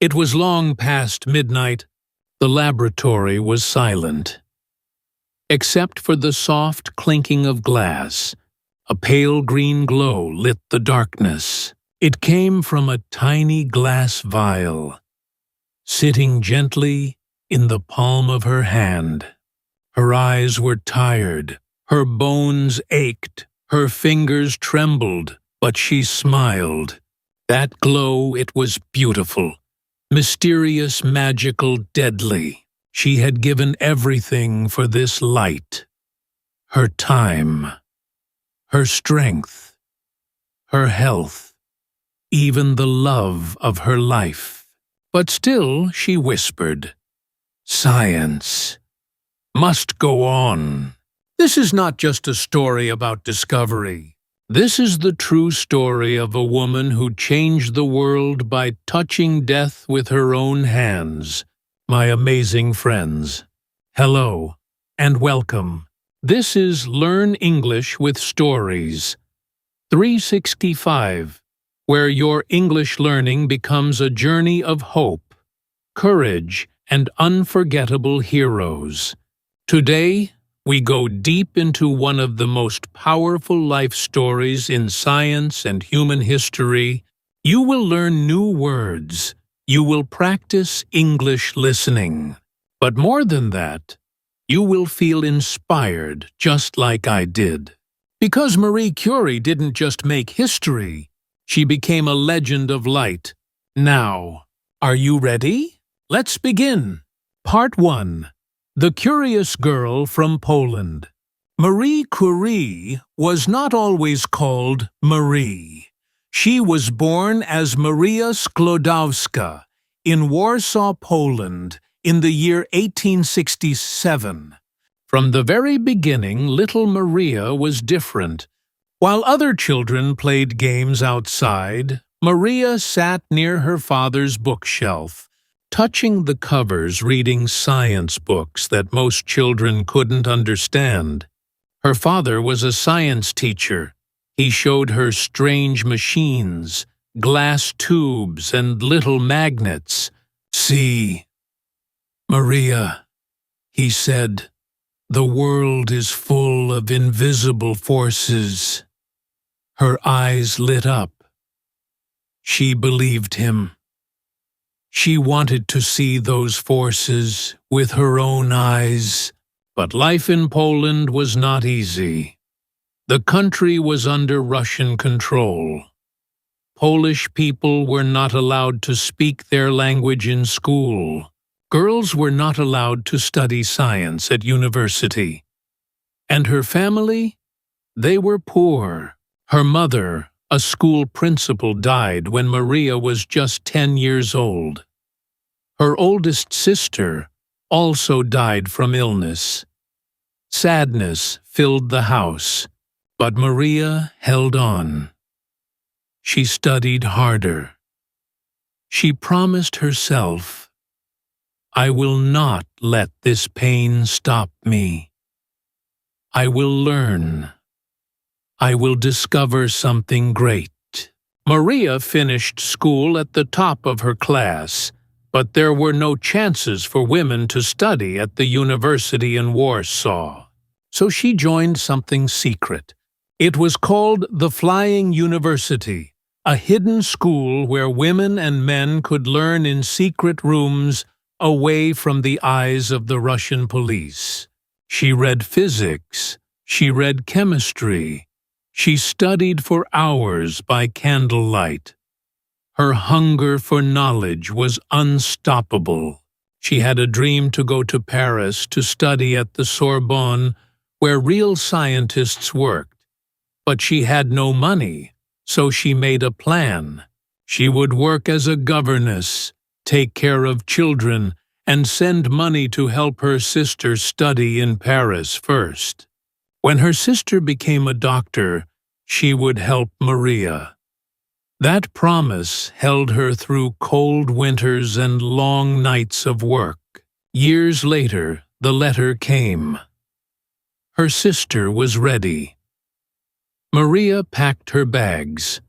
It was long past midnight. The laboratory was silent. Except for the soft clinking of glass, a pale green glow lit the darkness. It came from a tiny glass vial, sitting gently in the palm of her hand. Her eyes were tired, her bones ached, her fingers trembled, but she smiled. That glow, it was beautiful, mysterious, magical, deadly. She had given everything for this light. Her time, her strength, her health, even the love of her life. But still she whispered, "Science must go on." This is not just a story about discovery. This is the true story of a woman who changed the world by touching death with her own hands. My amazing friends, hello and welcome. This is Learn English with Stories 365, where your English learning becomes a journey of hope, courage, and unforgettable heroes. Today, we go deep into one of the most powerful life stories in science and human history. You will learn new words. You will practice English listening. But more than that, you will feel inspired just like I did. Because Marie Curie didn't just make history, she became a legend of light. Now, are you ready? Let's begin. Part 1. The Curious Girl from Poland. Marie Curie was not always called Marie. She was born as Maria Sklodowska in Warsaw, Poland, in the year 1867. From the very beginning, little Maria was different. While other children played games outside, Maria sat near her father's bookshelf, touching the covers, reading science books that most children couldn't understand. Her father was a science teacher. He showed her strange machines, glass tubes, and little magnets. "See, Maria," he said, "the world is full of invisible forces." Her eyes lit up. She believed him. She wanted to see those forces with her own eyes. But life in Poland was not easy. The country was under Russian control. Polish people were not allowed to speak their language in school. Girls were not allowed to study science at university. And her family? They were poor. Her mother, a school principal, died when Maria was just 10 years old. Her oldest sister also died from illness. Sadness filled the house, but Maria held on. She studied harder. She promised herself, "I will not let this pain stop me. I will learn. I will discover something great." Maria finished school at the top of her class, but there were no chances for women to study at the university in Warsaw. So she joined something secret. It was called the Flying University, a hidden school where women and men could learn in secret rooms away from the eyes of the Russian police. She read physics. She read chemistry. She studied for hours by candlelight. Her hunger for knowledge was unstoppable. She had a dream to go to Paris to study at the Sorbonne, where real scientists worked. But she had no money, so she made a plan. She would work as a governess, take care of children, and send money to help her sister study in Paris first. When her sister became a doctor, she would help Maria. That promise held her through cold winters and long nights of work. Years later, the letter came. Her sister was ready. Maria packed her bags.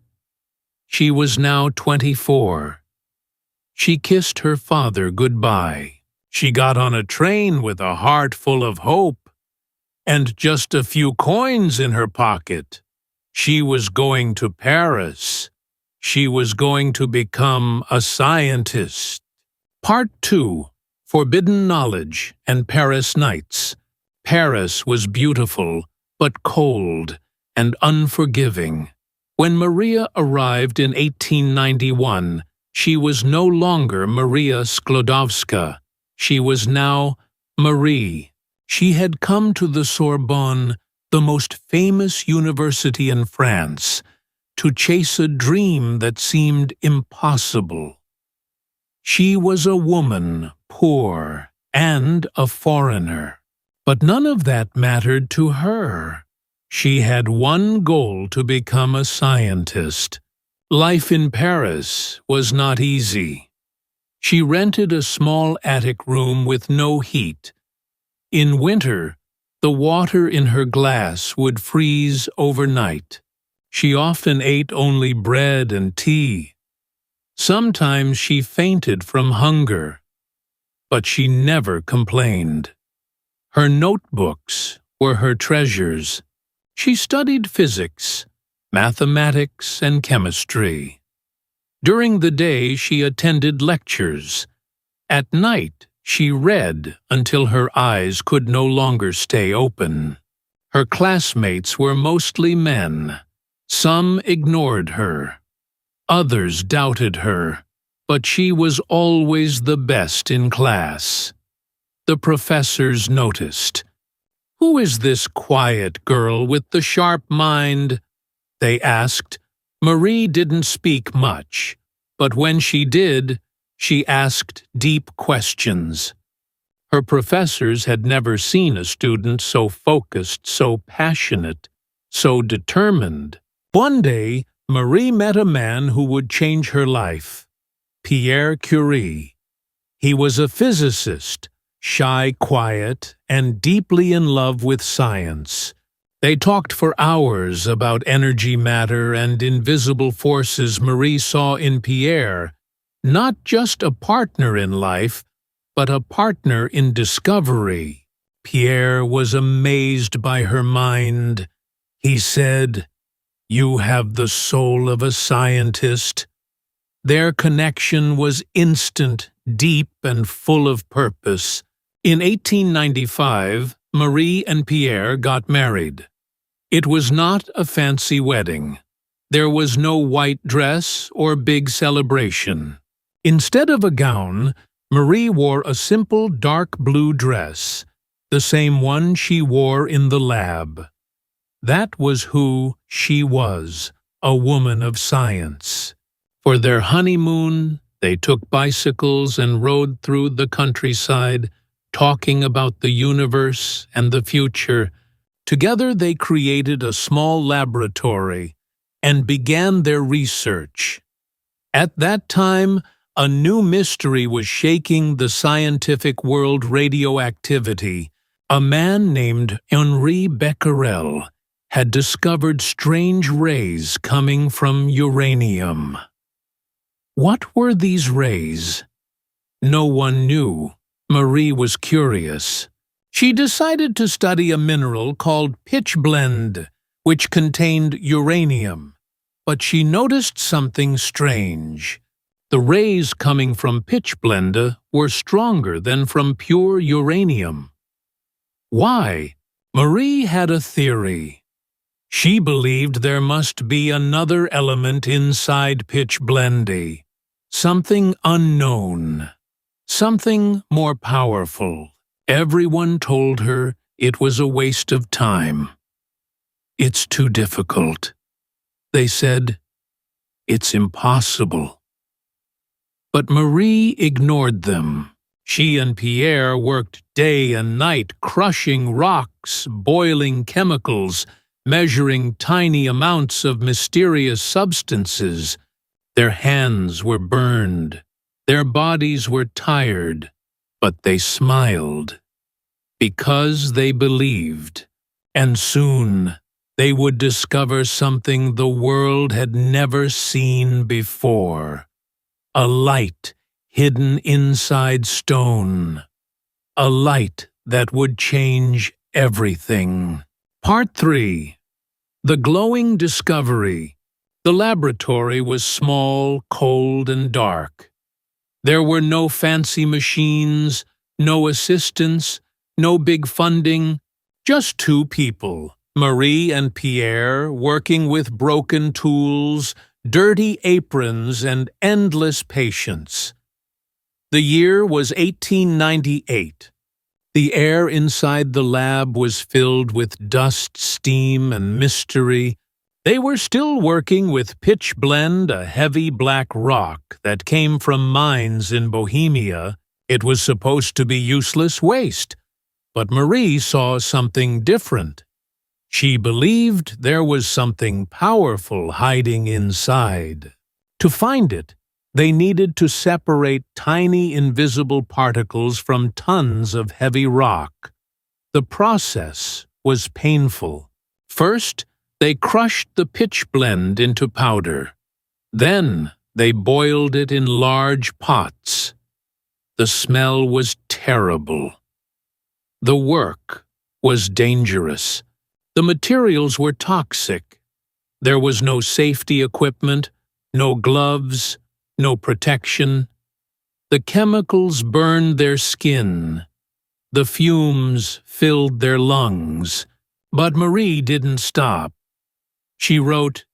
She was now 24. She kissed her father goodbye. She got on a train with a heart full of hope and just a few coins in her pocket. She was going to Paris. She was going to become a scientist. Part 2. Forbidden Knowledge and Paris Nights. Paris was beautiful, but cold and unforgiving. When Maria arrived in 1891, she was no longer Maria Sklodowska. She was now Marie. She had come to the Sorbonne, the most famous university in France, to chase a dream that seemed impossible. She was a woman, poor, and a foreigner. But none of that mattered to her. She had one goal: to become a scientist. Life in Paris was not easy. She rented a small attic room with no heat. In winter, the water in her glass would freeze overnight. She often ate only bread and tea. Sometimes she fainted from hunger, but she never complained. Her notebooks were her treasures. She studied physics, mathematics, and chemistry. During the day, she attended lectures. At night, she read until her eyes could no longer stay open. Her classmates were mostly men. Some ignored her. Others doubted her, but she was always the best in class. The professors noticed. "Who is this quiet girl with the sharp mind?" they asked. Marie didn't speak much, but when she did, she asked deep questions. Her professors had never seen a student so focused, so passionate, so determined. One day, Marie met a man who would change her life: Marie Curie. He was a physicist, shy, quiet, and deeply in love with science. They talked for hours about energy, matter, and invisible forces. Marie saw in Pierre not just a partner in life, but a partner in discovery. Pierre was amazed by her mind. He said, "You have the soul of a scientist." Their connection was instant, deep, and full of purpose. In 1895, Marie and Pierre got married. It was not a fancy wedding. There was no white dress or big celebration. Instead of a gown, Marie wore a simple dark blue dress, the same one she wore in the lab. That was who she was, a woman of science. For their honeymoon, they took bicycles and rode through the countryside, talking about the universe and the future. Together they created a small laboratory and began their research. At that time, a new mystery was shaking the scientific world: radioactivity. A man named Henri Becquerel had discovered strange rays coming from uranium. What were these rays? No one knew. Marie was curious. She decided to study a mineral called pitchblende, which contained uranium. But she noticed something strange. The rays coming from pitchblende were stronger than from pure uranium. Why? Marie had a theory. She believed there must be another element inside pitchblende, something unknown, something more powerful. Everyone told her it was a waste of time. "It's too difficult." They said, "It's impossible." But Marie ignored them. She and Pierre worked day and night, crushing rocks, boiling chemicals, measuring tiny amounts of mysterious substances. Their hands were burned. Their bodies were tired, but they smiled. Because they believed, and soon they would discover something the world had never seen before: a light hidden inside stone. A light that would change everything. Part 3. The glowing discovery. The laboratory was small, cold, and dark. There were no fancy machines, no assistants, no big funding, just two people, Marie and Pierre, working with broken tools, dirty aprons, and endless patience. The year was 1898. The air inside the lab was filled with dust, steam, and mystery. They were still working with pitch blende, a heavy black rock that came from mines in Bohemia. It was supposed to be useless waste, but Marie saw something different. She believed there was something powerful hiding inside. To find it, they needed to separate tiny invisible particles from tons of heavy rock. The process was painful. First, they crushed the pitch blende into powder. Then, they boiled it in large pots. The smell was terrible. The work was dangerous. The materials were toxic. There was no safety equipment, no gloves, no protection. The chemicals burned their skin. The fumes filled their lungs. But Marie didn't stop. She wrote,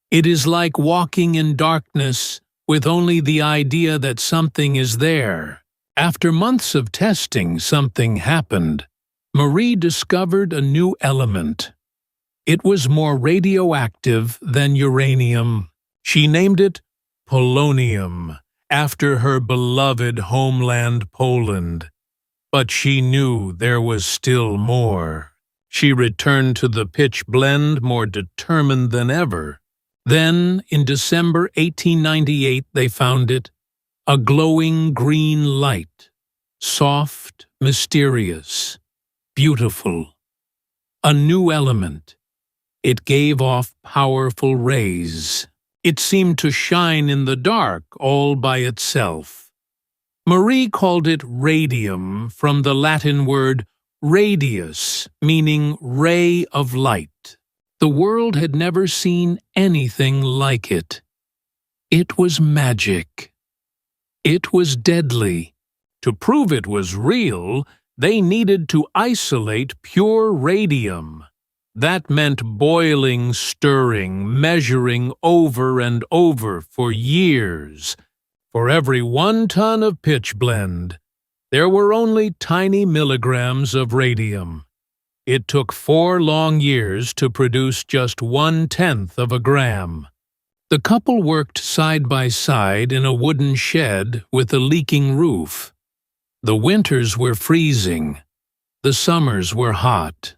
"It is like walking in darkness with only the idea that something is there." After months of testing, something happened. Marie discovered a new element. It was more radioactive than uranium. She named it polonium, after her beloved homeland Poland. But she knew there was still more. She returned to the pitch blende more determined than ever. Then, in December 1898, they found it, a glowing green light, soft, mysterious, beautiful. A new element. It gave off powerful rays. It seemed to shine in the dark all by itself. Marie called it radium, from the Latin word radius, meaning ray of light. The world had never seen anything like it. It was magic. It was deadly. To prove it was real, they needed to isolate pure radium. That meant boiling, stirring, measuring over and over for years. For every 1 ton of pitch blende, there were only tiny milligrams of radium. It took 4 long years to produce just 1/10 of a gram. The couple worked side by side in a wooden shed with a leaking roof. The winters were freezing. The summers were hot.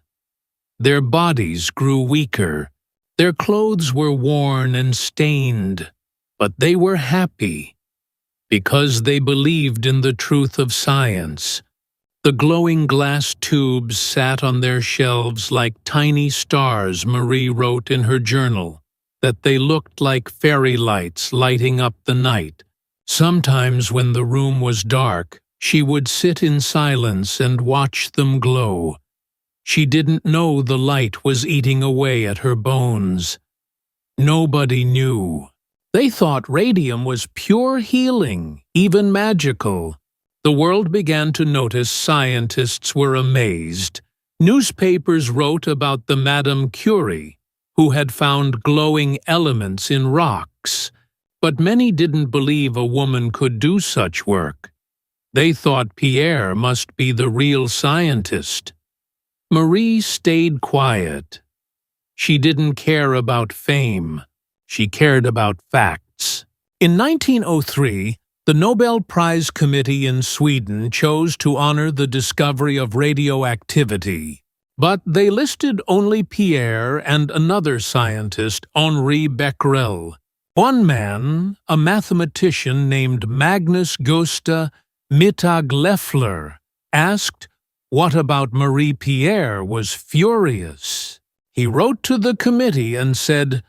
Their bodies grew weaker. Their clothes were worn and stained. But they were happy, because they believed in the truth of science. The glowing glass tubes sat on their shelves like tiny stars, Marie wrote in her journal, that they looked like fairy lights lighting up the night. Sometimes when the room was dark, she would sit in silence and watch them glow. She didn't know the light was eating away at her bones. Nobody knew. They thought radium was pure healing, even magical. The world began to notice. Scientists were amazed. Newspapers wrote about the Marie Curie, who had found glowing elements in rocks. But many didn't believe a woman could do such work. They thought Pierre must be the real scientist. Marie stayed quiet. She didn't care about fame. She cared about facts. In 1903, the Nobel Prize Committee in Sweden chose to honor the discovery of radioactivity, but they listed only Pierre and another scientist, Henri Becquerel. One man, a mathematician named Magnus Gösta Mittag-Leffler, asked, "What about Marie Pierre?" was furious. He wrote to the committee and said,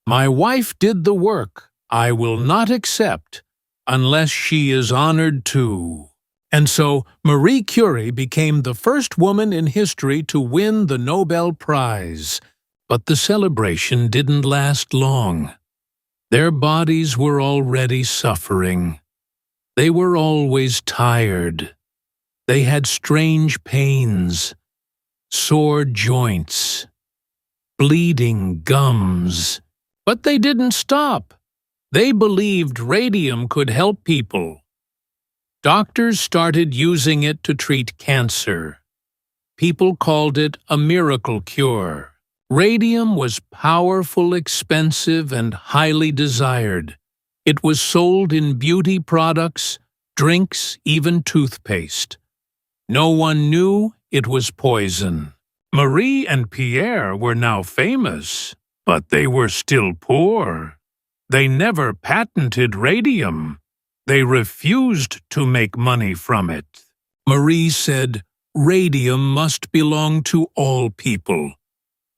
"My wife did the work. I will not accept. unless she is honored too. And so Marie Curie became the first woman in history to win the Nobel Prize. But the celebration didn't last long. Their bodies were already suffering. They were always tired. They had strange pains, sore joints, bleeding gums. But they didn't stop. They believed radium could help people. Doctors started using it to treat cancer. People called it a miracle cure. Radium was powerful, expensive, and highly desired. It was sold in beauty products, drinks, even toothpaste. No one knew it was poison. Marie and Pierre were now famous, but they were still poor. They never patented radium. They refused to make money from it. Marie said, "Radium must belong to all people.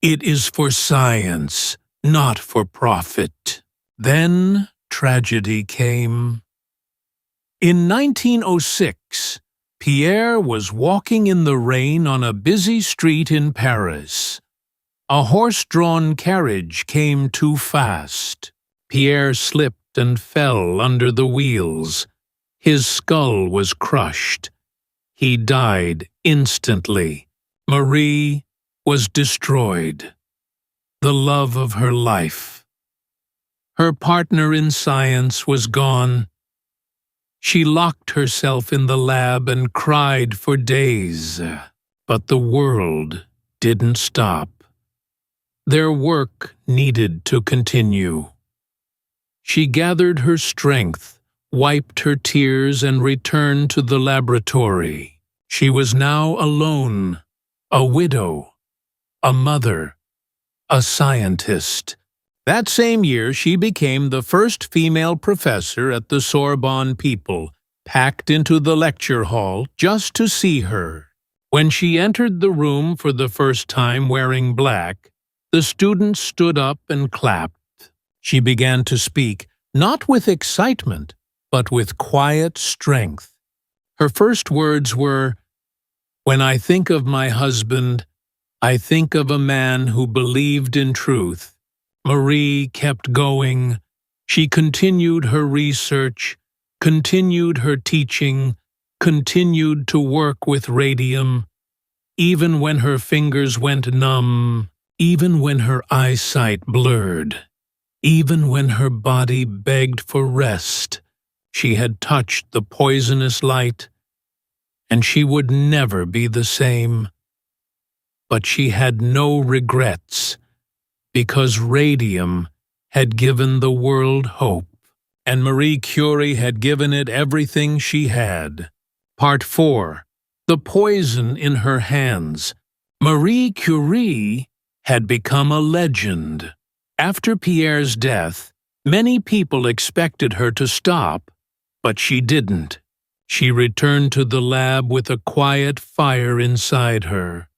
It is for science, not for profit." Then tragedy came. In 1906, Pierre was walking in the rain on a busy street in Paris. A horse-drawn carriage came too fast. Pierre slipped and fell under the wheels. His skull was crushed. He died instantly. Marie was destroyed. The love of her life. Her partner in science was gone. She locked herself in the lab and cried for days. But the world didn't stop. Their work needed to continue. She gathered her strength, wiped her tears, and returned to the laboratory. She was now alone, a widow, a mother, a scientist. That same year, she became the first female professor at the Sorbonne. People packed into the lecture hall just to see her. When she entered the room for the first time wearing black, the students stood up and clapped. She began to speak, not with excitement, but with quiet strength. Her first words were, "When I think of my husband, I think of a man who believed in truth." Marie kept going. She continued her research, continued her teaching, continued to work with radium, even when her fingers went numb, even when her eyesight blurred. Even when her body begged for rest, she had touched the poisonous light, and she would never be the same. But she had no regrets, because radium had given the world hope, and Marie Curie had given it everything she had. Part 4. The poison in her hands. Marie Curie had become a legend. After Pierre's death, many people expected her to stop, but she didn't. She returned to the lab with a quiet fire inside her.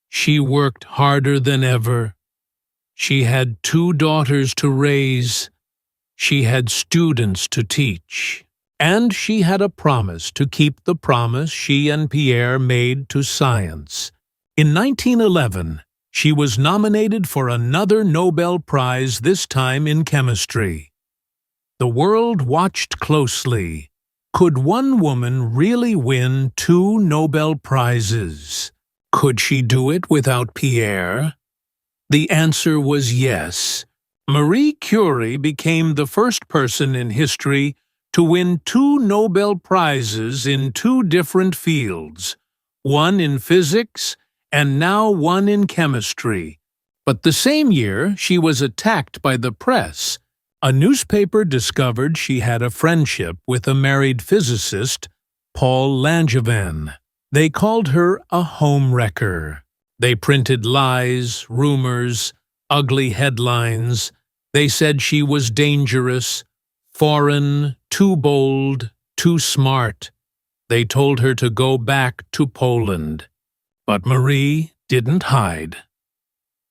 She worked harder than ever. She had 2 daughters to raise. She had students to teach. And she had a promise to keep the promise she and Pierre made to science. In 1911, she was nominated for another Nobel Prize, this time in chemistry. The world watched closely. Could one woman really win 2 Nobel Prizes? Could she do it without Pierre? The answer was yes. Marie Curie became the first person in history to win 2 Nobel Prizes in 2 different fields, one in physics and now one in chemistry. But the same year, she was attacked by the press. A newspaper discovered she had a friendship with a married physicist, Paul Langevin. They called her a homewrecker. They printed lies, rumors, ugly headlines. They said she was dangerous, foreign, too bold, too smart. They told her to go back to Poland. But Marie didn't hide.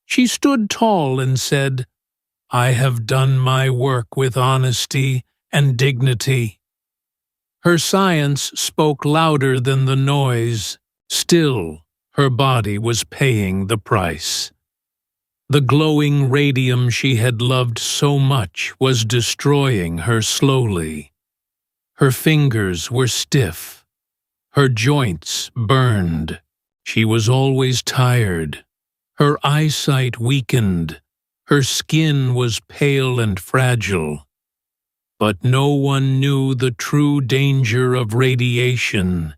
She stood tall and said, "I have done my work with honesty and dignity. Her science spoke louder than the noise. Still, her body was paying the price. The glowing radium she had loved so much was destroying her slowly. Her fingers were stiff. Her joints burned. She was always tired. Her eyesight weakened. Her skin was pale and fragile. But no one knew the true danger of radiation.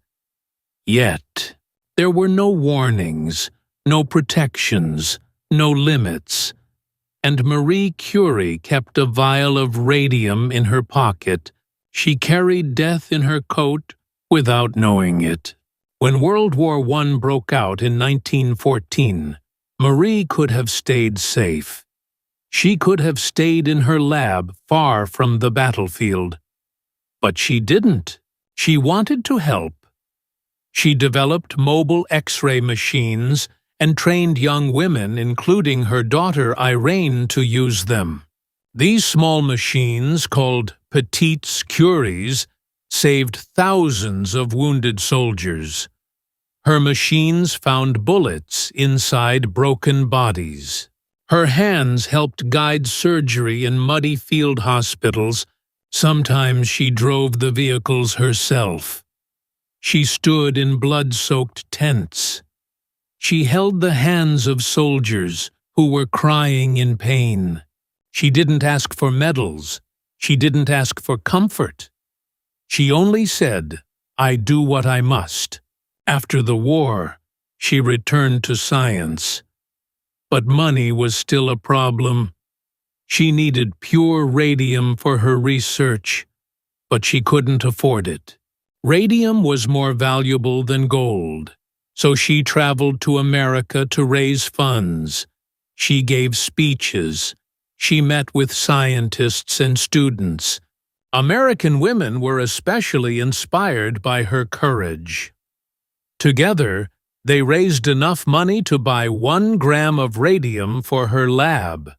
Yet, there were no warnings, no protections, no limits, and Marie Curie kept a vial of radium in her pocket. She carried death in her coat without knowing it. When World War I broke out in 1914, Marie could have stayed safe. She could have stayed in her lab far from the battlefield. But she didn't. She wanted to help. She developed mobile X-ray machines and trained young women, including her daughter Irene, to use them. These small machines, called petites Curies, saved thousands of wounded soldiers. Her machines found bullets inside broken bodies. Her hands helped guide surgery in muddy field hospitals. Sometimes she drove the vehicles herself. She stood in blood-soaked tents. She held the hands of soldiers who were crying in pain. She didn't ask for medals. She didn't ask for comfort. She only said, "I do what I must." After the war, she returned to science. But money was still a problem. She needed pure radium for her research, but she couldn't afford it. Radium was more valuable than gold, so she traveled to America to raise funds. She gave speeches. She met with scientists and students. American women were especially inspired by her courage. Together, they raised enough money to buy 1 gram of radium for her lab.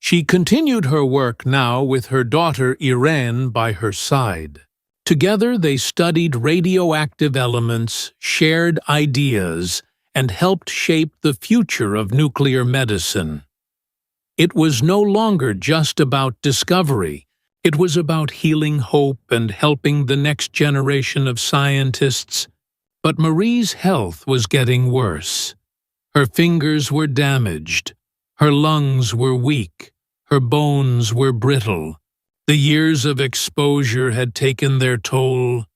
She continued her work now with her daughter Irene by her side. Together they studied radioactive elements, shared ideas, and helped shape the future of nuclear medicine. It was no longer just about discovery. It was about healing hope and helping the next generation of scientists. But Marie's health was getting worse. Her fingers were damaged. Her lungs were weak. Her bones were brittle. The years of exposure had taken their toll.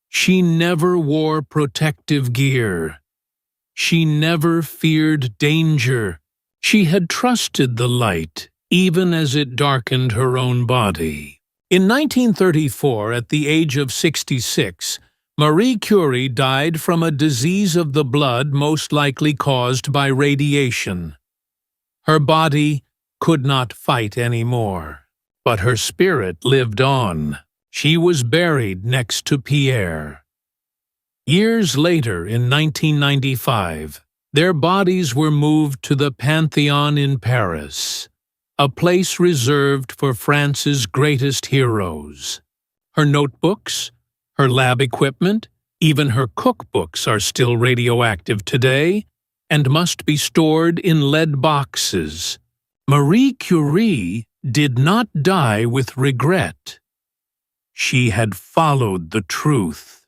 She never wore protective gear. She never feared danger. She had trusted the light, even as it darkened her own body. In 1934, at the age of 66, Marie Curie died from a disease of the blood most likely caused by radiation. Her body could not fight anymore, but her spirit lived on. She was buried next to Pierre. Years later, in 1995, their bodies were moved to the Pantheon in Paris, a place reserved for France's greatest heroes. Her notebooks, her lab equipment, even her cookbooks are still radioactive today and must be stored in lead boxes. Marie Curie did not die with regret. She had followed the truth.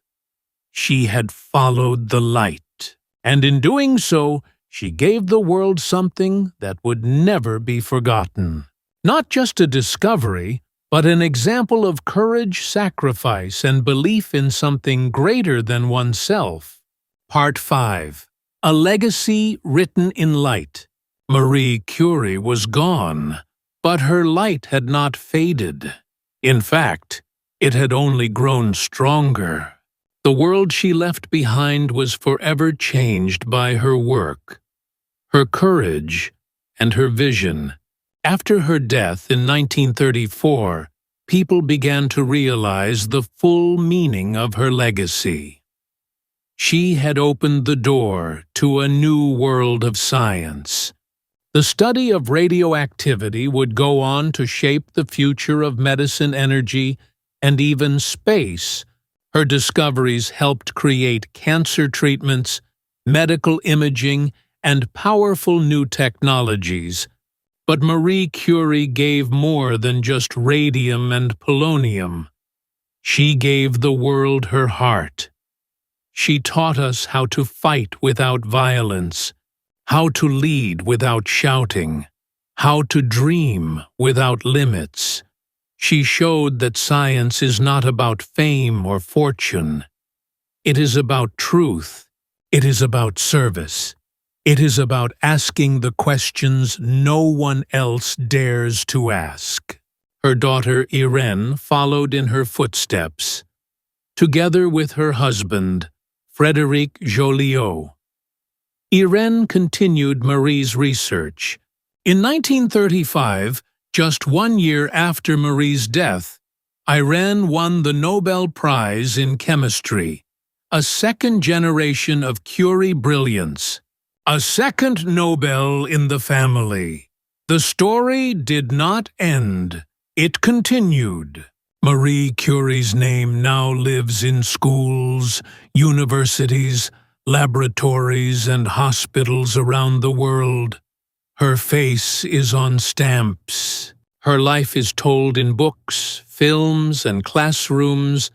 She had followed the light. And in doing so, she gave the world something that would never be forgotten. Not just a discovery, but an example of courage, sacrifice, and belief in something greater than oneself. Part 5. A Legacy Written in Light. Marie Curie was gone, but her light had not faded. In fact, it had only grown stronger. The world she left behind was forever changed by her work, her courage, and her vision. After her death in 1934, people began to realize the full meaning of her legacy. She had opened the door to a new world of science. The study of radioactivity would go on to shape the future of medicine, energy, and even space, Her discoveries helped create cancer treatments, medical imaging, and powerful new technologies. But Marie Curie gave more than just radium and polonium. She gave the world her heart. She taught us how to fight without violence, how to lead without shouting, how to dream without limits. She showed that science is not about fame or fortune. It is about truth. It is about service. It is about asking the questions no one else dares to ask. Her daughter Irene followed in her footsteps, together with her husband, Frédéric Joliot. Irene continued Marie's research. In 1935, just 1 year after Marie's death, Irene won the Nobel Prize in Chemistry, a second generation of Curie brilliance. A second Nobel in the family. The story did not end. It continued. Marie Curie's name now lives in schools, universities, laboratories, and hospitals around the world. Her face is on stamps. Her life is told in books, films, and classrooms,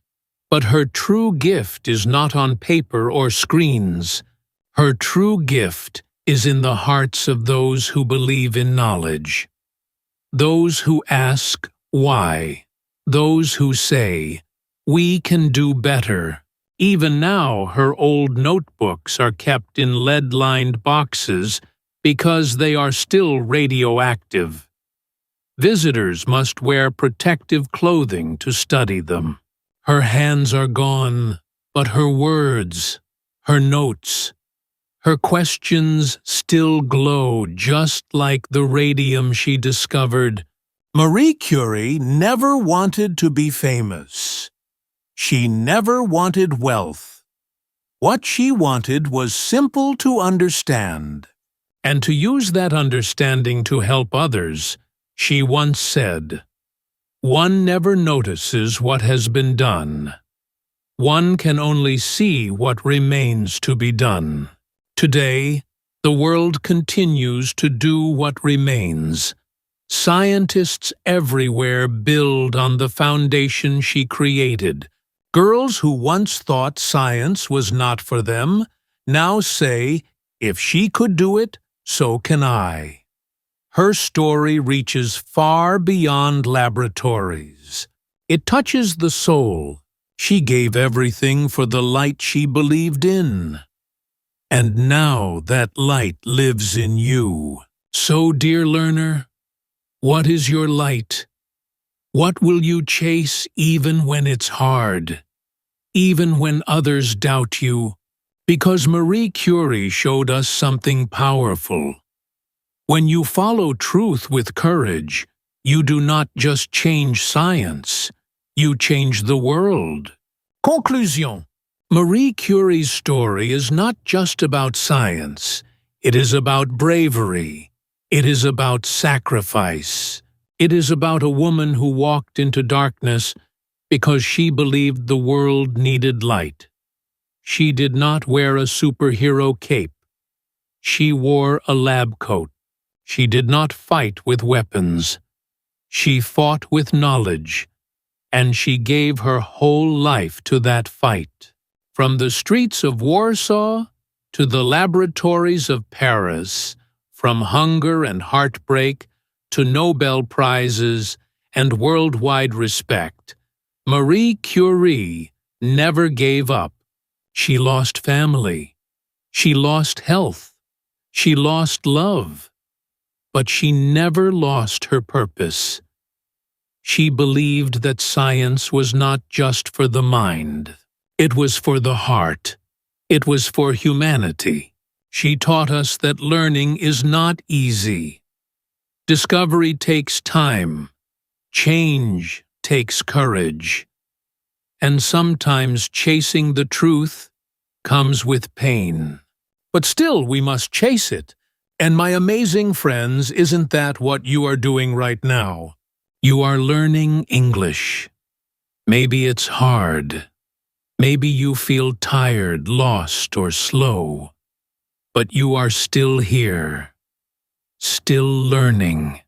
but her true gift is not on paper or screens. Her true gift is in the hearts of those who believe in knowledge. Those who ask why. Those who say, we can do better. Even now, her old notebooks are kept in lead-lined boxes because they are still radioactive. Visitors must wear protective clothing to study them. Her hands are gone, but her words, her notes, her questions still glow just like the radium she discovered. Marie Curie never wanted to be famous. She never wanted wealth. What she wanted was simple to understand. And to use that understanding to help others, she once said, "One never notices what has been done. One can only see what remains to be done." Today, the world continues to do what remains. Scientists everywhere build on the foundation she created. Girls who once thought science was not for them now say, if she could do it, so can I. Her story reaches far beyond laboratories. It touches the soul. She gave everything for the light she believed in. And now that light lives in you. So, dear learner, what is your light? What will you chase even when it's hard? Even when others doubt you? Because Marie Curie showed us something powerful. When you follow truth with courage, you do not just change science, you change the world. Conclusion. Marie Curie's story is not just about science. It is about bravery. It is about sacrifice. It is about a woman who walked into darkness because she believed the world needed light. She did not wear a superhero cape. She wore a lab coat. She did not fight with weapons. She fought with knowledge, and she gave her whole life to that fight. From the streets of Warsaw to the laboratories of Paris, from hunger and heartbreak to Nobel Prizes and worldwide respect, Marie Curie never gave up. She lost family. She lost health. She lost love. But she never lost her purpose. She believed that science was not just for the mind. It was for the heart. It was for humanity. She taught us that learning is not easy. Discovery takes time. Change takes courage. And sometimes chasing the truth comes with pain. But still, we must chase it. And my amazing friends, isn't that what you are doing right now? You are learning English. Maybe it's hard. Maybe you feel tired, lost, or slow, but you are still here, still learning,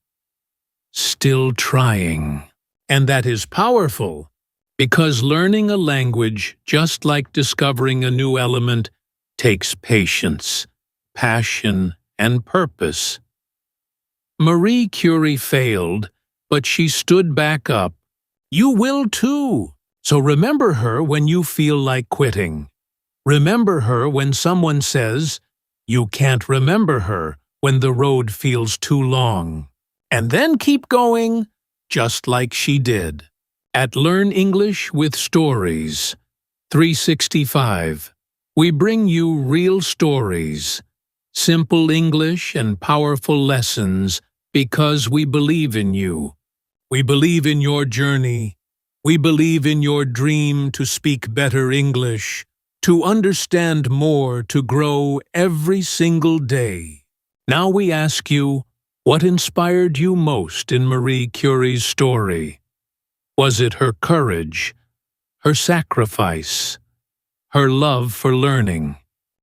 still trying. And that is powerful, because learning a language, just like discovering a new element, takes patience, passion, and purpose. Marie Curie failed, but she stood back up. You will too. So remember her when you feel like quitting. Remember her when someone says, you can't remember her when the road feels too long. And then keep going, just like she did. At Learn English with Stories 365, we bring you real stories, simple English and powerful lessons because we believe in you. We believe in your journey. We believe in your dream to speak better English, to understand more, to grow every single day. Now we ask you, what inspired you most in Marie Curie's story? Was it her courage, her sacrifice, her love for learning?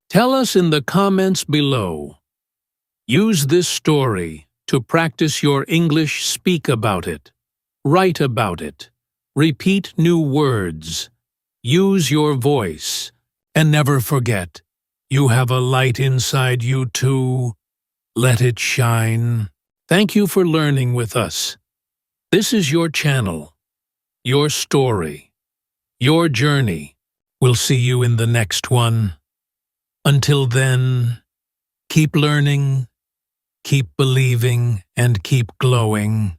Tell us in the comments below. Use this story to practice your English. Speak about it. Write about it. Repeat new words. Use your voice. And never forget, you have a light inside you too. Let it shine. Thank you for learning with us. This is your channel, your story, your journey. We'll see you in the next one. Until then, keep learning, keep believing, and keep glowing.